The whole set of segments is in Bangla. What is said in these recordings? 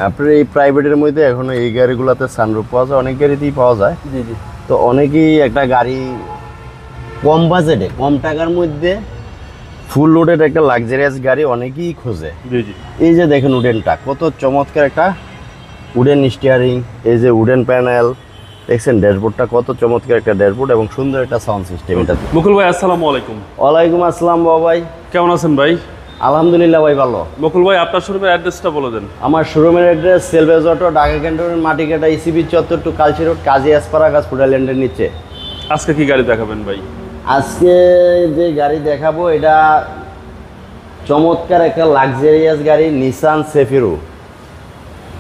আপনার এই প্রাইভেটের মধ্যে এখনো এই গাড়িগুলোতে সানরুফ পাওয়া যায়, অনেক গাড়িতেই পাওয়া যায়। জি জি। তো অনেকেই একটা গাড়ি কম বাজেটে কম টাকার মধ্যে ফুল লোডেড একটা লাক্সারিয়াস গাড়ি অনেকেই খোঁজে। জি জি। এই যে দেখেন উডেনটা কত চমৎকার একটা উডেন স্টিয়ারিং, এই যে উডেন প্যানেল দেখছেন, ড্যাশবোর্ডটা কত চমৎকার একটা ড্যাশবোর্ড এবং সুন্দর একটা সাউন্ড সিস্টেম এটা। মুকুল ভাই আসসালামু আলাইকুম। ওয়ালাইকুম আসসালাম বাবা ভাই, কেমন আছেন ভাই? আলহামদুলিল্লাহ ভাই ভালো। মুকুল ভাই আপনার শোরুমের অ্যাড্রেসটা বলে দেন। আমার শোরুমের address salvage auto, Dhaka cantonment, Matikata, ECB চত্বর to Kalshi road, Kazi asparagus ফুডল্যান্ডের নিচে। আজকে কি গাড়ি দেখাবেন ভাই? আজকে যে গাড়ি দেখাবো এটা চমৎকার একটা লাক্সারিয়াস গাড়ি, নিসান সেফিরো।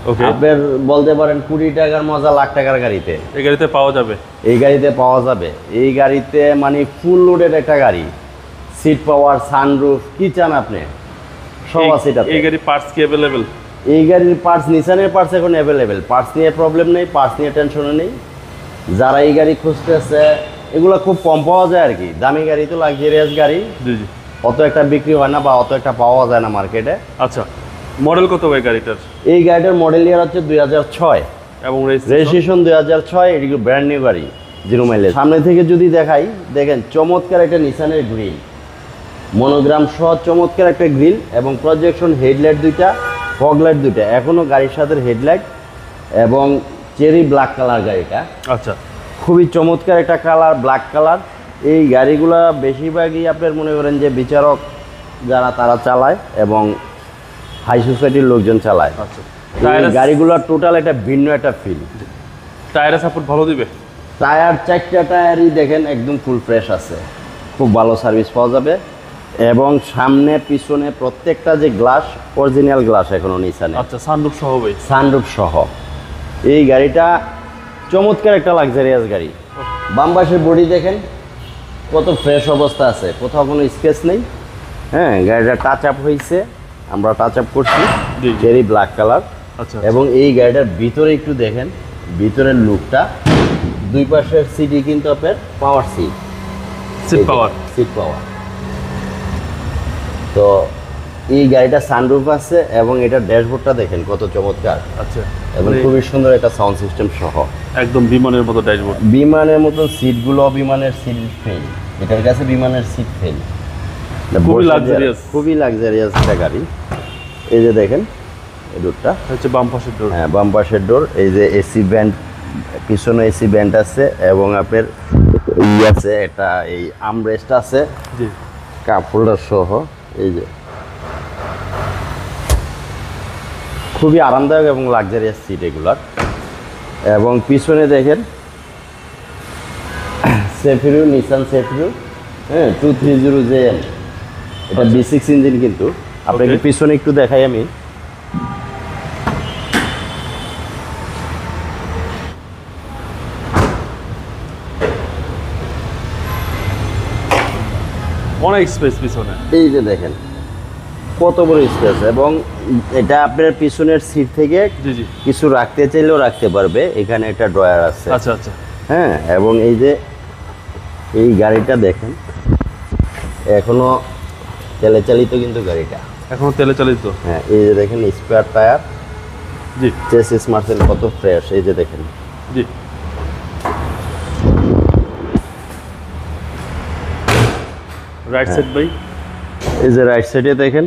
ওকে। আপনার বলতে পারেন 20 টাকার মজা লাখ টাকার গাড়িতে এই গাড়িতে পাওয়া যাবে? এই গাড়িতে পাওয়া যাবে। এই গাড়িতে মানে ফুল লোডেড একটা গাড়ি, সিট পাওয়ার, সানরুফ, কি চান আপনি সব আছে এটাতে। এই গাড়ি পার্টস কি অ্যাভেলেবেল? এই গাড়ির পার্টস, নিসানের পার্টস এখন অ্যাভেলেবেল। পার্টস নিয়ে প্রবলেম নেই, পার্টস নিয়ে টেনশনও নেই। যারা এই গাড়ি খুঁজতেছে এগুলো খুব কম পাওয়া যায় আর কি। দামি গাড়ি তো, লাক্সারিয়াস গাড়ি জি জি। অত একটা বিক্রি হয় না বা অত একটা পাওয়া যায় না মার্কেটে। আচ্ছা, মডেল কত ভাই গাড়িটার? এই গাড়িটার মডেল ইয়ার হচ্ছে 2006 এবং রেজিস্ট্রেশন 2006। এটি ব্র্যান্ড নিউ গাড়ি, 0 মাইলেজ। সামনে থেকে যদি দেখাই, দেখেন চমৎকার একটা নিসানের গ্রিল, মনোগ্রাম সহ চমৎকার একটা গ্রিল এবং প্রজেকশন হেডলাইট দুইটা, ফগ লাইট দুইটা, এখনও গাড়ির সাথে হেডলাইট এবং চেরি ব্ল্যাক কালার গাড়িটা। আচ্ছা, খুবই চমৎকার একটা কালার, ব্ল্যাক কালার। এই গাড়িগুলা বেশিরভাগই আপনার মনে করেন যে বিচারক যারা তারা চালায় এবং হাই সোসাইটির লোকজন চালায়। আচ্ছা। এই গাড়িগুলোর টোটাল একটা ভিন্ন একটা ফিল। টায়ারের সাপোর্ট ভালো দিবে? টায়ার 4টা টায়ারই দেখেন একদম ফুল ফ্রেশ আছে, খুব ভালো সার্ভিস পাওয়া যাবে। এবং সামনে পিছনে প্রত্যেকটা যে গ্লাস অরিজিনাল গ্লাস এখনো নিসানে। আচ্ছা, সানরুফ সহ ভাই? সানরুফ সহ। এই গাড়িটা চমৎকার একটা লাক্সারিয়াস গাড়ি। বাম পাশের বডি দেখেন কত ফ্রেশ অবস্থা আছে, কোথাও কোনো স্কেচ নেই। হ্যাঁ, গাড়িটা টাচ আপ হয়েছে, আমরা টাচ আপ করছি, চেরি ব্ল্যাক কালার। আচ্ছা। এবং এই গাড়িটার ভিতরে একটু দেখেন, ভিতরের লুকটা, দুই পাশের সিটই কিন্তু আপনার power seat, seat power, seat power. তো এই গাড়িটা সানরুফ আছে এবং এটা ড্যাশবোর্ডটা দেখেন কত চমৎকার। আচ্ছা। এবং খুবই সুন্দর একটা সাউন্ড সিস্টেম সহ, একদম বিমানের মতো ড্যাশবোর্ড। বিমানের মতো সিটগুলো, বিমানের সিট ফেল, এটার কাছে বিমানের সিট ফেল। খুবই লাক্সারিয়াস, খুবই লাক্সারিয়াস একটা গাড়ি। এই যে দেখেন এই ডোরটা হচ্ছে বাম পাশের ডোর। হ্যাঁ, বাম পাশের ডোর। এই যে এসি ব্যান্ড, পিছনে এসি ব্যান্ড আছে এবং আপনার আছে এটা, এই আর্মরেস্ট আছে, জি, কাপ হোল্ডার সহ। এই যে খুবই আরামদায়ক এবং লাক্সারিয়াস সিট এগুলার। এবং পিছনে দেখেন সেফিরো, নিসান সেফিরো, হ্যাঁ 230JN, এটা V6 ইঞ্জিন কিন্তু। আপনাকে পিছনে একটু দেখাই আমি। অনেক স্পেস পিছনে। এই যে দেখেন কত বড় স্পেস। এবং এটা আপনার পিছনের সিট থেকে জি জি। কিছু রাখতে চাইলেও রাখতে পারবে। এখানে একটা ড্রয়ার আছে। আচ্ছা আচ্ছা। হ্যাঁ, এবং এই যে এই গাড়িটা দেখেন এখনো তেলে চালিত কিন্তু গাড়িটা, এখনো তেলে চালিত। হ্যাঁ। এই যে দেখেন স্পেয়ার টায়ার, জি, চেসিস মার্সেল কত ফ্রেশ। এই যে দেখেন, জি। রাইট সাইড ভাই, এই যে রাইট সাইডে দেখেন,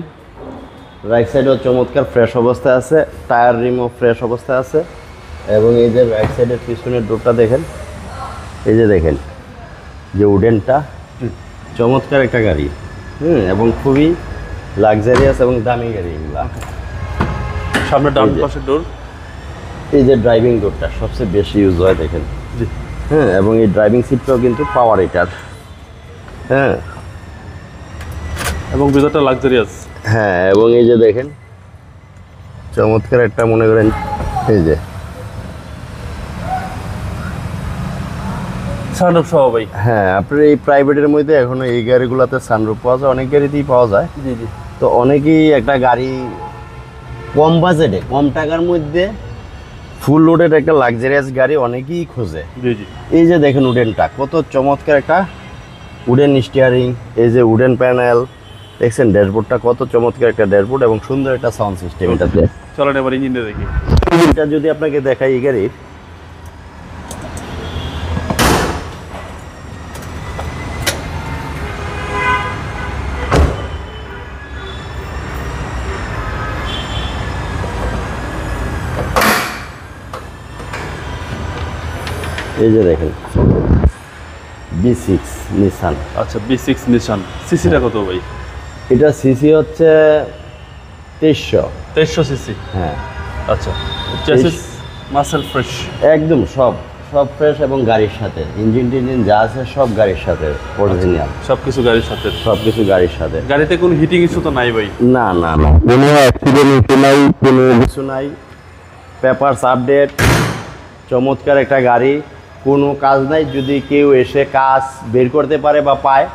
রাইট সাইডেও চমৎকার ফ্রেশ অবস্থায় আছে, টায়ার রিমও ফ্রেশ অবস্থায় আছে। এবং এই যে রাইট সাইডের পিছনের ডোরটা দেখেন, এই যে দেখেন যে উডেনটা, চমৎকার একটা গাড়ি। এবং খুবই লাক্সারিয়াস এবং দামি গাড়ি এগুলা। সামনে ডান পাশের ডোর, এই যে ড্রাইভিং ডোরটা সবচেয়ে বেশি ইউজ হয় দেখেন। জি। হ্যাঁ, এবং এই ড্রাইভিং সিটটাও কিন্তু পাওয়ার এটার। হ্যাঁ, এবং ভিতরটা লাক্সারিয়াস। হ্যাঁ, এবং এই যে দেখেন চমৎকার একটা মনে করেন, এই যে সানরুফ সহ ভাই। হ্যাঁ, আপনার এই প্রাইভেটের মধ্যে এখনো এই গাড়িগুলোতে সানরুফ পাওয়া যায়, অনেক গাড়িতেই পাওয়া যায়। জি জি। তো অনেকেই একটা গাড়ি কম বাজেটে কম টাকার মধ্যে ফুল লোডেড একটা লাক্সারিয়াস গাড়ি অনেকেই খোঁজে। জি জি। এই যে দেখেন উডেনটা কত চমৎকার একটা উডেন স্টিয়ারিং, এই যে উডেন প্যানেল দেখছেন ড্যাশবোর্ডটা কত চমৎকার একটা ড্যাশবোর্ড এবং সুন্দর একটা সাউন্ড সিস্টেম এটাতে। চলেন এবার ইঞ্জিনটা দেখি। এটা যদি আপনাকে দেখাই এই গাড়ির, এই যে দেখেন B6 নিসান। আচ্ছা B6 নিশান, সিসিটা কত ভাই? এটা সিসি হচ্ছে 2300। 2300 সিসি। হ্যাঁ আচ্ছা, চেসিস মাসেল ফ্রেশ। একদম সব ফ্রেশ এবং গাড়ির সাথে ইঞ্জিন টিঞ্জিন যা আছে সব গাড়ির সাথে অরিজিনাল, সব কিছু গাড়ির সাথে। সব কিছু গাড়ির সাথে। গাড়িতে কোনো হিটিং ইস্যু তো নাই ভাই? না না না, কোনো অ্যাক্সিডেন্ট ইস্যু নাই, কোনো কিছু নাই। পেপারস আপডেট, চমৎকার একটা গাড়ি, কোনো কাজ নাই। যদি কেউ এসে কাজ বের করতে পারে বা পায়,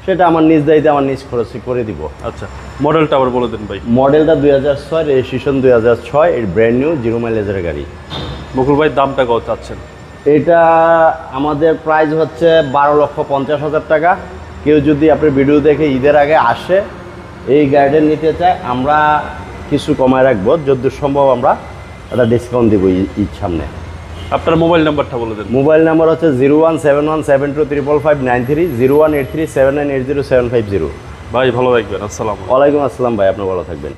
সেটা আমার নিজ দায়িত্বে আমার নিজ খরচে করে দিব। আচ্ছা, মডেলটা আবার বলে দেন ভাই। মডেলটা 2006, রেজিস্ট্রেশন 2006, এর ব্র্যান্ড নিউ 0 মাইলেজের গাড়ি। বকুল ভাই দামটা কত চাচ্ছেন? এটা আমাদের প্রাইস হচ্ছে 12,50,000 টাকা। কেউ যদি আপনার ভিডিও দেখে ঈদের আগে আসে এই গাড়িটা নিতে চায়, আমরা কিছু কমায় রাখবো, যতদূর সম্ভব আমরা একটা ডিসকাউন্ট দেবো ঈদ সামনে। আপনার মোবাইল নাম্বারটা বলে দেন। মোবাইল নাম্বার হচ্ছে 01717235593, 01837980750। ভাই ভালো থাকবেন, আসসালাম। ওয়ালাইকুম আসসালাম ভাই, আপনি ভালো থাকবেন।